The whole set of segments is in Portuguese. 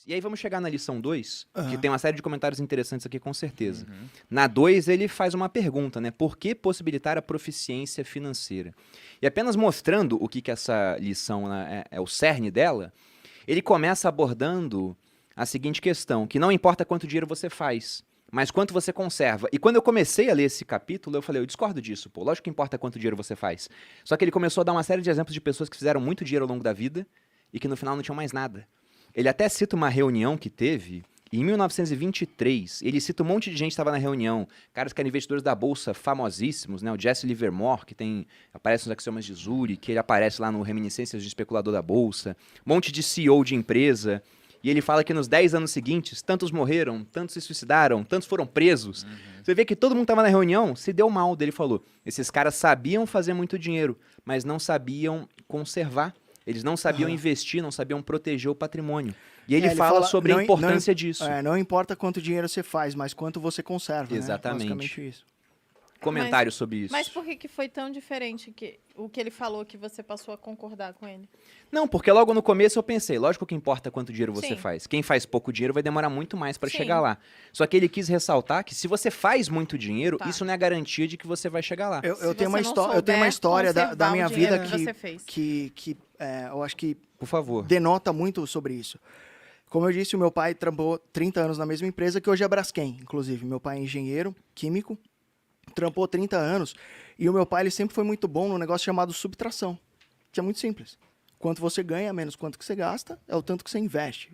E aí vamos chegar na lição 2, que Aham. tem uma série de comentários interessantes aqui, com certeza. Uhum. Na 2, ele faz uma pergunta, né? Por que possibilitar a proficiência financeira? E apenas mostrando o que essa lição, né, é o cerne dela, ele começa abordando a seguinte questão, que não importa quanto dinheiro você faz, mas quanto você conserva. E quando eu comecei a ler esse capítulo, eu falei, eu discordo disso, pô. Lógico que importa quanto dinheiro você faz. Só que ele começou a dar uma série de exemplos de pessoas que fizeram muito dinheiro ao longo da vida e que no final não tinham mais nada. Ele até cita uma reunião que teve em 1923. Ele cita um monte de gente que estava na reunião. Caras que eram investidores da Bolsa famosíssimos, né? O Jesse Livermore, que aparece nos Axiomas de Zurich, que ele aparece lá no Reminiscências de Especulador da Bolsa. Um monte de CEO de empresa. E ele fala que nos 10 anos seguintes, tantos morreram, tantos se suicidaram, tantos foram presos. Você vê que todo mundo estava na reunião, se deu mal. Ele falou, esses caras sabiam fazer muito dinheiro, mas não sabiam conservar. Eles não sabiam investir, não sabiam proteger o patrimônio. E ele fala sobre a importância disso. Não importa quanto dinheiro você faz, mas quanto você conserva, Exatamente. né? Basicamente isso. Comentário sobre isso. Mas por que foi tão diferente o que ele falou que você passou a concordar com ele? Não, porque logo no começo eu pensei, lógico que importa quanto dinheiro você Sim. faz. Quem faz pouco dinheiro vai demorar muito mais para Sim. chegar lá. Só que ele quis ressaltar que se você faz muito dinheiro, Tá. isso não é garantia de que você vai chegar lá. Eu tenho uma história da minha vida que eu acho que Por favor. denota muito sobre isso. Como eu disse, o meu pai trampou 30 anos na mesma empresa que hoje é a Braskem, inclusive. Meu pai é engenheiro químico, trampou 30 anos, e o meu pai ele sempre foi muito bom num negócio chamado subtração, que é muito simples. Quanto você ganha, menos quanto que você gasta, é o tanto que você investe.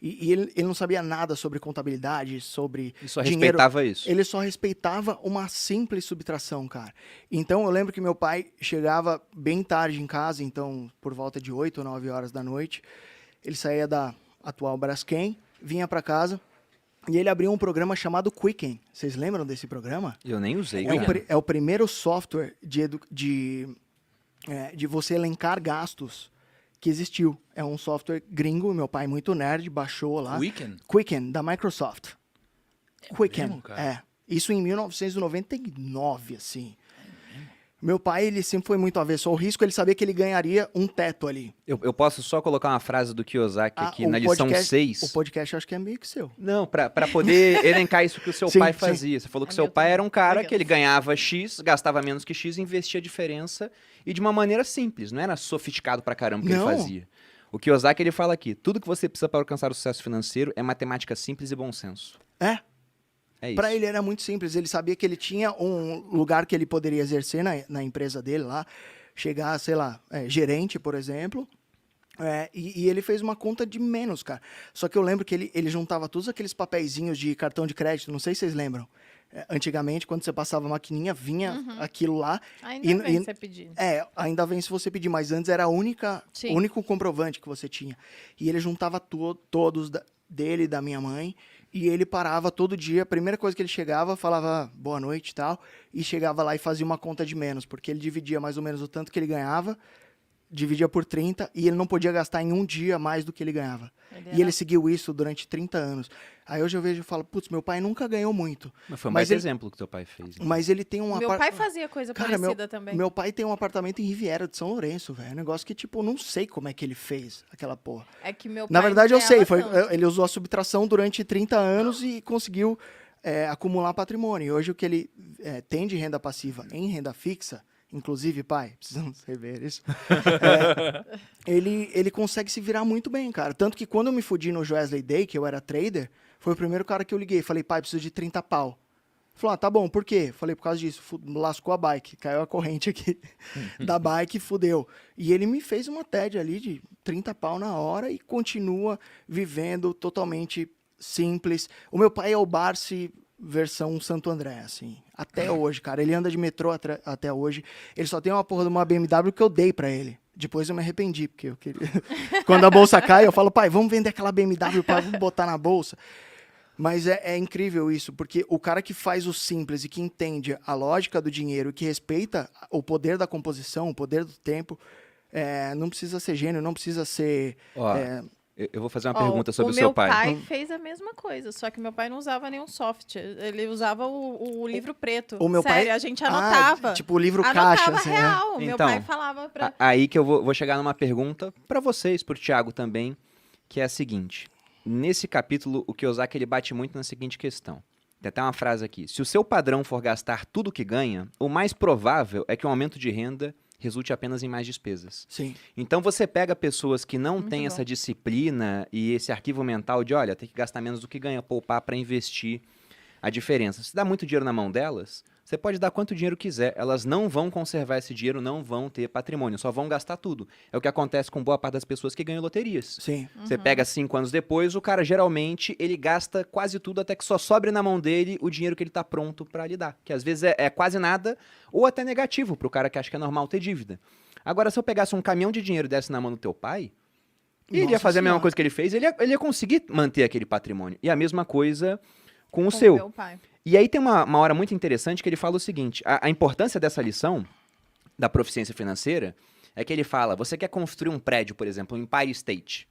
E ele não sabia nada sobre contabilidade, sobre Ele só dinheiro. respeitava isso. Ele só respeitava uma simples subtração, cara. Então, eu lembro que meu pai chegava bem tarde em casa, então, por volta de 8 ou 9 horas da noite, ele saía da atual Braskem, vinha para casa, e ele abriu um programa chamado Quicken. Vocês lembram desse programa? Eu nem usei. É o primeiro software de você elencar gastos que existiu. É um software gringo, meu pai muito nerd, baixou lá. Quicken, da Microsoft. Quicken, mesmo, cara? Isso em 1999, assim. Meu pai, ele sempre foi muito avesso ao risco, ele sabia que ele ganharia um teto ali. Eu posso só colocar uma frase do Kiyosaki aqui na lição 6? O podcast eu acho que é meio que seu. Não, pra poder elencar isso que o seu Sim, pai sim. fazia. Você falou que É seu meu pai também. era um cara Obrigada. que ele ganhava X, gastava menos que X, investia a diferença e de uma maneira simples. Não era sofisticado pra caramba o que Não. ele fazia. O Kiyosaki, ele fala aqui, tudo que você precisa para alcançar o sucesso financeiro é matemática simples e bom senso. É isso. Pra ele era muito simples, ele sabia que ele tinha um lugar que ele poderia exercer na empresa dele lá, chegar, sei lá, gerente, por exemplo, e ele fez uma conta de menos, cara. Só que eu lembro que ele juntava todos aqueles papeizinhos de cartão de crédito, não sei se vocês lembram. Antigamente, quando você passava a maquininha, vinha aquilo lá. Ainda bem você pedir. Ainda vem se você pedir, mas antes era o único comprovante que você tinha. E ele juntava todos dele e da minha mãe, e ele parava todo dia, a primeira coisa que ele chegava, falava boa noite e tal, e chegava lá e fazia uma conta de menos, porque ele dividia mais ou menos o tanto que ele ganhava, dividia por 30, e ele não podia gastar em um dia mais do que ele ganhava. E ele seguiu isso durante 30 anos. Aí hoje eu vejo e falo, putz, meu pai nunca ganhou muito. Mas foi mais exemplo que teu pai fez. Mas ele tem um Meu pai fazia coisa parecida também. Meu pai tem um apartamento em Riviera de São Lourenço, velho. Um negócio que, tipo, não sei como é que ele fez aquela porra. É que meu pai Na verdade, eu sei. ganhava tanto. Ele usou a subtração durante 30 anos e conseguiu acumular patrimônio. E hoje o que ele tem de renda passiva em renda fixa, inclusive, pai, precisamos rever isso, ele consegue se virar muito bem, cara. Tanto que quando eu me fudi no Wesley Day, que eu era trader, foi o primeiro cara que eu liguei. Falei, pai, preciso de 30 pau. Ele falou, tá bom, por quê? Falei, por causa disso. Lascou a bike, caiu a corrente aqui da bike e fudeu. E ele me fez uma TED ali de 30 pau na hora e continua vivendo totalmente simples. O meu pai é o Barsi versão Santo André, assim. Até hoje, cara. Ele anda de metrô até hoje. Ele só tem uma porra de uma BMW que eu dei pra ele. Depois eu me arrependi, porque eu queria... Quando a bolsa cai, eu falo, pai, vamos vender aquela BMW, pai, vamos botar na bolsa. Mas é incrível isso, porque o cara que faz o simples e que entende a lógica do dinheiro, que respeita o poder da composição, o poder do tempo, não precisa ser gênio, não precisa ser... Eu vou fazer uma pergunta sobre o seu pai. O meu pai fez a mesma coisa, só que meu pai não usava nenhum software. Ele usava o livro preto. O meu Sério, pai... a gente anotava. Tipo o livro anotava caixa, assim, real. Meu Então, pai falava Aí que eu vou chegar numa pergunta pra vocês, pro Thiago também, que é a seguinte. nesse capítulo, o Kiyosaki ele bate muito na seguinte questão. Tem até uma frase aqui. Se o seu padrão for gastar tudo que ganha, o mais provável é que um aumento de renda resulte apenas em mais despesas. Sim. Então você pega pessoas que não Muito têm bom. essa disciplina e esse arquivo mental de, olha, tem que gastar menos do que ganha, poupar para investir a diferença. Se dá muito dinheiro na mão delas, você pode dar quanto dinheiro quiser, elas não vão conservar esse dinheiro, não vão ter patrimônio, só vão gastar tudo. É o que acontece com boa parte das pessoas que ganham loterias. Sim. Você pega 5 anos depois, o cara geralmente ele gasta quase tudo até que só sobre na mão dele o dinheiro que ele tá pronto para lidar. Que às vezes é quase nada ou até negativo pro cara que acha que é normal ter dívida. Agora, se eu pegasse um caminhão de dinheiro e desse na mão do teu pai, ele ia Nossa fazer a mesma Senhora. coisa que ele fez, ele ia conseguir manter aquele patrimônio. E a mesma coisa com o Com seu. meu pai. E aí tem uma hora muito interessante que ele fala o seguinte, a importância dessa lição da proficiência financeira é que ele fala, você quer construir um prédio, por exemplo, um Empire State.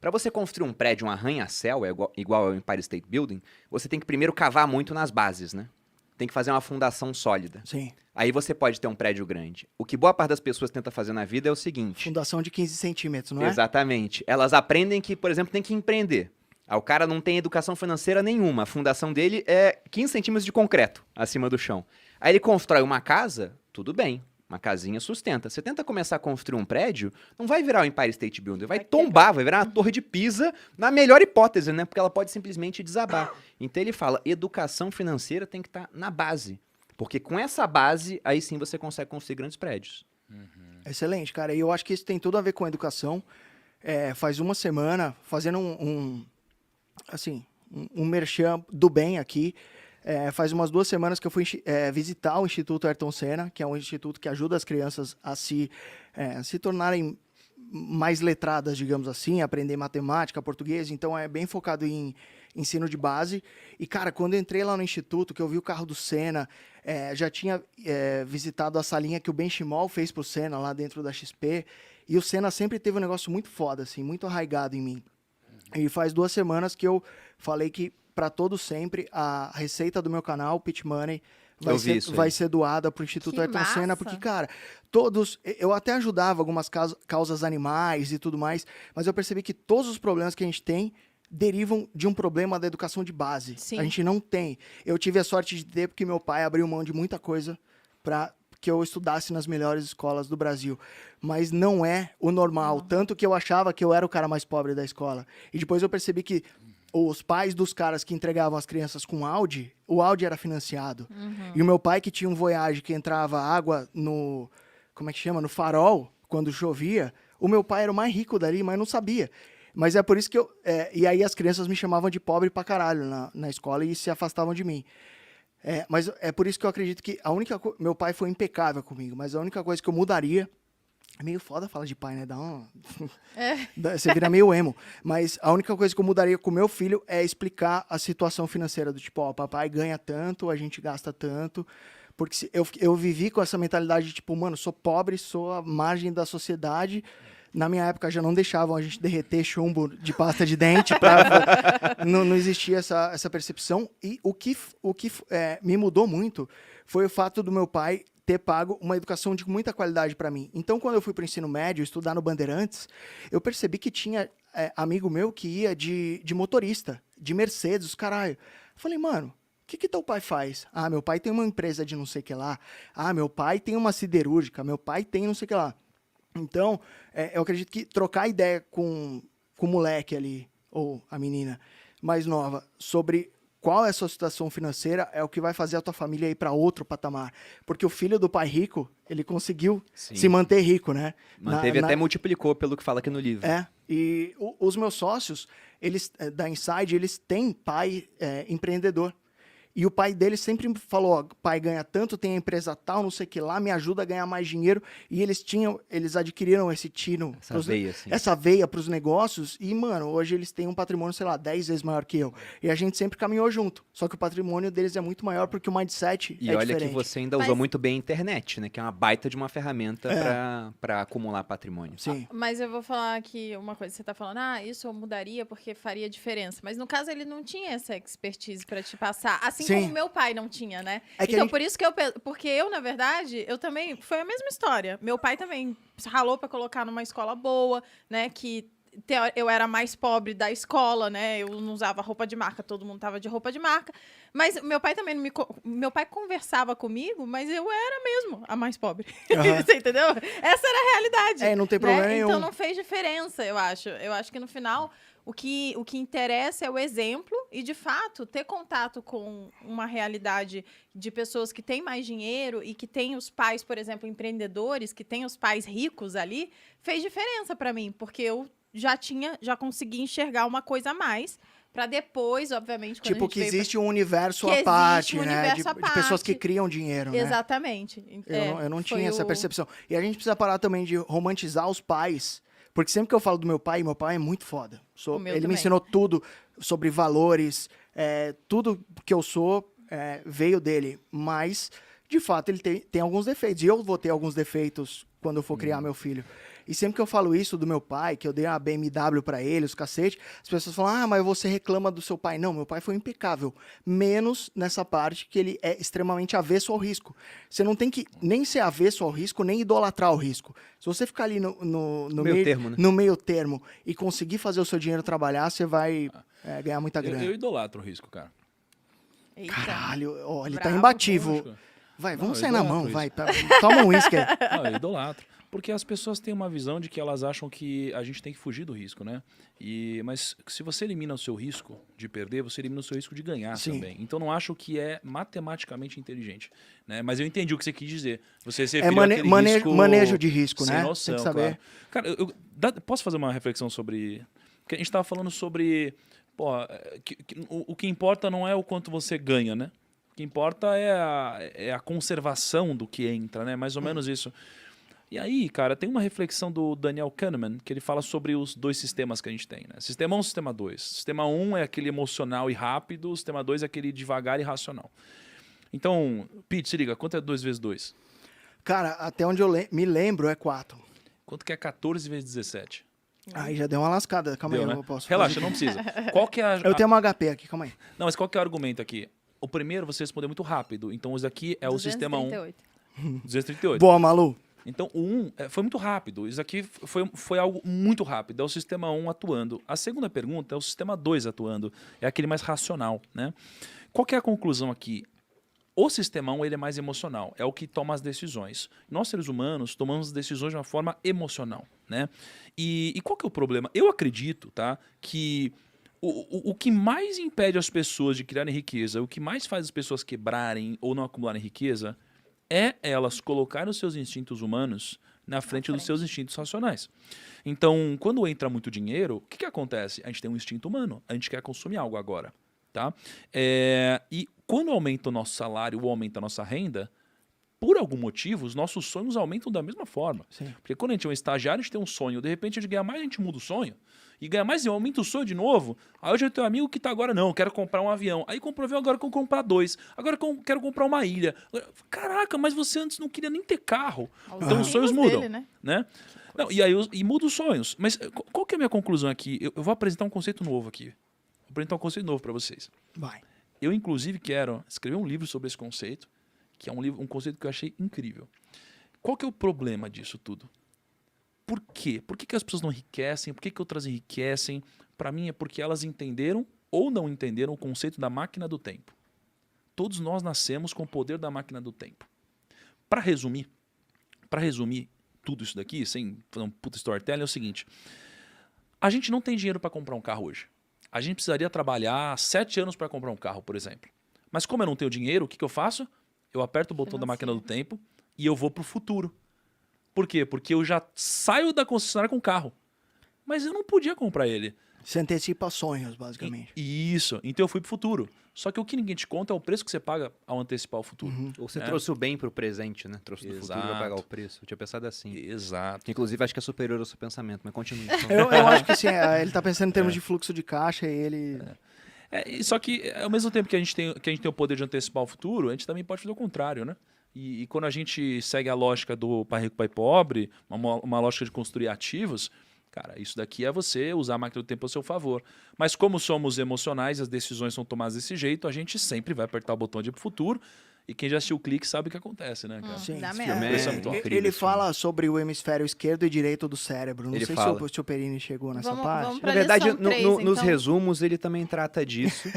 Para você construir um prédio, um arranha-céu, igual ao Empire State Building, você tem que primeiro cavar muito nas bases, né? Tem que fazer uma fundação sólida. Sim. Aí você pode ter um prédio grande. O que boa parte das pessoas tenta fazer na vida é o seguinte. Fundação de 15 centímetros, não é? Exatamente. Elas aprendem que, por exemplo, tem que empreender. Aí o cara não tem educação financeira nenhuma. A fundação dele é 15 centímetros de concreto acima do chão. Aí ele constrói uma casa, tudo bem. Uma casinha sustenta. Você tenta começar a construir um prédio, não vai virar o Empire State Building, vai tombar, vai virar uma torre de Pisa, na melhor hipótese, né? Porque ela pode simplesmente desabar. Então ele fala, educação financeira tem que estar na base. Porque com essa base, aí sim você consegue construir grandes prédios. Excelente, cara. E eu acho que isso tem tudo a ver com a educação. Faz uma semana, fazendo um merchan do bem aqui. Faz umas 2 semanas que eu fui visitar o Instituto Ayrton Senna, que é um instituto que ajuda as crianças a se tornarem mais letradas, digamos assim, aprender matemática, português. Então, é bem focado em ensino de base. E, cara, quando eu entrei lá no instituto, que eu vi o carro do Senna, já tinha visitado a salinha que o Benchimol fez pro Senna lá dentro da XP. E o Senna sempre teve um negócio muito foda, assim, muito arraigado em mim. E faz 2 semanas que eu falei que, para todo sempre, a receita do meu canal, Pitch Money, vai ser doada pro Instituto Que Ayrton Senna, massa! porque, cara, eu até ajudava algumas causas animais e tudo mais, mas eu percebi que todos os problemas que a gente tem derivam de um problema da educação de base. Sim. A gente não tem. Eu tive a sorte de ter, porque meu pai abriu mão de muita coisa para que eu estudasse nas melhores escolas do Brasil. Mas não é o normal. Tanto que eu achava que eu era o cara mais pobre da escola. E depois eu percebi que os pais dos caras que entregavam as crianças com Audi, o Audi era financiado. E o meu pai, que tinha um Voyage que entrava água no... Como é que chama? No farol, quando chovia. O meu pai era o mais rico dali, mas não sabia. Mas é por isso que eu... e aí as crianças me chamavam de pobre pra caralho na escola e se afastavam de mim. Mas é por isso que eu acredito que meu pai foi impecável comigo, mas a única coisa que eu mudaria... É meio foda falar de pai, né? Você vira meio emo. Mas a única coisa que eu mudaria com o meu filho é explicar a situação financeira do tipo, ó, papai ganha tanto, a gente gasta tanto. Porque eu vivi com essa mentalidade de tipo, mano, sou pobre, sou a margem da sociedade. Na minha época já não deixavam a gente derreter chumbo de pasta de dente. Não existia essa percepção. E o que me mudou muito foi o fato do meu pai ter pago uma educação de muita qualidade para mim. Então, quando eu fui para o ensino médio, estudar no Bandeirantes, eu percebi que tinha amigo meu que ia de motorista, de Mercedes, caralho. Eu falei, mano, o que teu pai faz? Ah, meu pai tem uma empresa de não sei o que lá. Ah, meu pai tem uma siderúrgica. Meu pai tem não sei o que lá. Então, eu acredito que trocar ideia com o moleque ali, ou a menina mais nova, sobre qual é a sua situação financeira, é o que vai fazer a tua família ir para outro patamar. Porque o filho do pai rico, ele conseguiu se manter rico, né? Manteve até multiplicou, pelo que fala aqui no livro. E os meus sócios, eles da Inside, eles têm pai empreendedor. E o pai dele sempre falou, ó, pai ganha tanto, tem a empresa tal, não sei o que lá, me ajuda a ganhar mais dinheiro. E eles adquiriram esse tino, essa veia para os negócios. E, mano, hoje eles têm um patrimônio, sei lá, 10 vezes maior que eu. E a gente sempre caminhou junto. Só que o patrimônio deles é muito maior porque o mindset é diferente. E olha que você ainda usou muito bem a internet, né? Que é uma baita de uma ferramenta para acumular patrimônio. Sim. Mas eu vou falar aqui uma coisa. Você tá falando, isso eu mudaria porque faria diferença. Mas no caso, ele não tinha essa expertise para te passar. Assim como meu pai não tinha, né? Então, por isso que porque eu, na verdade, eu também... Foi a mesma história. Meu pai também ralou para colocar numa escola boa, né? Que eu era mais pobre da escola, né? Eu não usava roupa de marca, todo mundo tava de roupa de marca. Mas meu pai também meu pai conversava comigo, mas eu era mesmo a mais pobre. Você entendeu? Essa era a realidade. Não tem problema nenhum. Então não fez diferença, eu acho. Eu acho que no final o que interessa é o exemplo e, de fato, ter contato com uma realidade de pessoas que têm mais dinheiro e que têm os pais, por exemplo, empreendedores, que têm os pais ricos ali, fez diferença para mim, porque eu já consegui enxergar uma coisa a mais para depois, obviamente, quando tipo, que existe um universo à parte, né? De pessoas que criam dinheiro, né? Exatamente. Eu não tinha essa percepção. E a gente precisa parar também de romantizar os pais, porque sempre que eu falo do meu pai é muito foda. Ele me ensinou tudo sobre valores, tudo que eu sou veio dele, mas, de fato, ele tem alguns defeitos. E eu vou ter alguns defeitos quando eu for criar meu filho. E sempre que eu falo isso do meu pai, que eu dei uma BMW pra ele, os cacete, as pessoas falam, mas você reclama do seu pai. Não, meu pai foi impecável. Menos nessa parte que ele é extremamente avesso ao risco. Você não tem que nem ser avesso ao risco, nem idolatrar o risco. Se você ficar ali no meio termo, né? No meio termo e conseguir fazer o seu dinheiro trabalhar, você vai ganhar muita grana. Eu idolatro o risco, cara. Eita. Caralho, ele tá imbatível. Vai, vamos sair na mão, vai. Toma um uísque aí. Não, eu idolatro. Porque as pessoas têm uma visão de que elas acham que a gente tem que fugir do risco, né? Mas se você elimina o seu risco de perder, você elimina o seu risco de ganhar também. Então não acho que é matematicamente inteligente, né? Mas eu entendi o que você quis dizer. Você se referiu risco manejo de risco, sem né? Noção, tem que saber. Claro. Cara, posso fazer uma reflexão sobre... Porque a gente estava falando sobre... o que importa não é o quanto você ganha, né? O que importa é a conservação do que entra, né? Mais ou menos isso. E aí, cara, tem uma reflexão do Daniel Kahneman, que ele fala sobre os dois sistemas que a gente tem, né? Sistema 1 e sistema 2. Sistema 1 é aquele emocional e rápido, o sistema 2 é aquele devagar e racional. Então, Pete, se liga, quanto é 2 vezes 2? Cara, até onde eu me lembro é 4. Quanto que é 14 vezes 17? Aí já deu uma lascada, calma aí, né? eu posso Relaxa, fazer. Não precisa. Qual que é Eu tenho uma HP aqui, calma aí. Não, mas qual que é o argumento aqui? O primeiro você respondeu muito rápido, então isso aqui é 238. O sistema 1. 238. Boa, Malu. Então, o 1 foi muito rápido. Isso aqui foi algo muito rápido. É o sistema 1 atuando. A segunda pergunta é o sistema 2 atuando. É aquele mais racional, né? Qual que é a conclusão aqui? O sistema 1 ele é mais emocional. É o que toma as decisões. Nós, seres humanos, tomamos decisões de uma forma emocional, né? E qual que é o problema? Eu acredito, tá, que o que mais impede as pessoas de criarem riqueza, o que mais faz as pessoas quebrarem ou não acumularem riqueza, é elas colocarem os seus instintos humanos na frente dos seus instintos racionais. Então, quando entra muito dinheiro, o que acontece? A gente tem um instinto humano, a gente quer consumir algo agora. Tá? E quando aumenta o nosso salário ou aumenta a nossa renda, por algum motivo, os nossos sonhos aumentam da mesma forma. Sim. Porque quando a gente é um estagiário, a gente tem um sonho. De repente, a gente ganha mais, a gente muda o sonho. E ganha mais e aumenta o sonho de novo. Aí hoje eu tenho um amigo que tá agora, não, quero comprar um avião. Aí comprou um avião, agora quero comprar 2. Agora quero comprar uma ilha. Caraca, mas você antes não queria nem ter carro. Então os sonhos mudam. Dele, né? Não, e muda os sonhos. Mas qual que é a minha conclusão aqui? Eu vou apresentar um conceito novo aqui. Vou apresentar um conceito novo para vocês. Vai. Eu, inclusive, quero escrever um livro sobre esse conceito, que é um conceito que eu achei incrível. Qual que é o problema disso tudo? Por quê? Por que as pessoas não enriquecem? Por que outras enriquecem? Para mim é porque elas entenderam ou não entenderam o conceito da máquina do tempo. Todos nós nascemos com o poder da máquina do tempo. Para resumir tudo isso daqui, sem fazer um puta storytelling, é o seguinte. A gente não tem dinheiro para comprar um carro hoje. A gente precisaria trabalhar 7 anos para comprar um carro, por exemplo. Mas como eu não tenho dinheiro, o que eu faço? Eu aperto o botão da máquina do tempo e eu vou para o futuro. Por quê? Porque eu já saio da concessionária com o carro. Mas eu não podia comprar ele. Você antecipa sonhos, basicamente. Isso. Então eu fui pro futuro. Só que o que ninguém te conta é o preço que você paga ao antecipar o futuro. Uhum. Ou você trouxe o bem pro presente, né? Trouxe do futuro pra pagar o preço. Eu tinha pensado assim. Exato. Que, inclusive, acho que é superior ao seu pensamento, mas continue. Eu acho que sim. Ele tá pensando em termos de fluxo de caixa e ele... Só que, ao mesmo tempo que a gente tem o poder de antecipar o futuro, a gente também pode fazer o contrário, né? E quando a gente segue a lógica do pai rico, pai pobre, uma lógica de construir ativos, cara, isso daqui é você usar a máquina do tempo ao seu favor. Mas como somos emocionais, as decisões são tomadas desse jeito, a gente sempre vai apertar o botão de ir pro futuro E quem já assistiu o Clique sabe o que acontece, né, cara? Sim, dá esse merda. filme Isso é muito incrível, ele esse fala sobre o hemisfério esquerdo e direito do cérebro. Não Ele sei fala. se o Perini chegou nessa parte. Vamos Na pra verdade, lição 3, nos então. resumos ele também trata disso.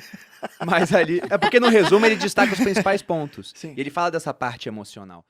Mas ali. É porque no resumo ele destaca os principais pontos. Sim. E ele fala dessa parte emocional.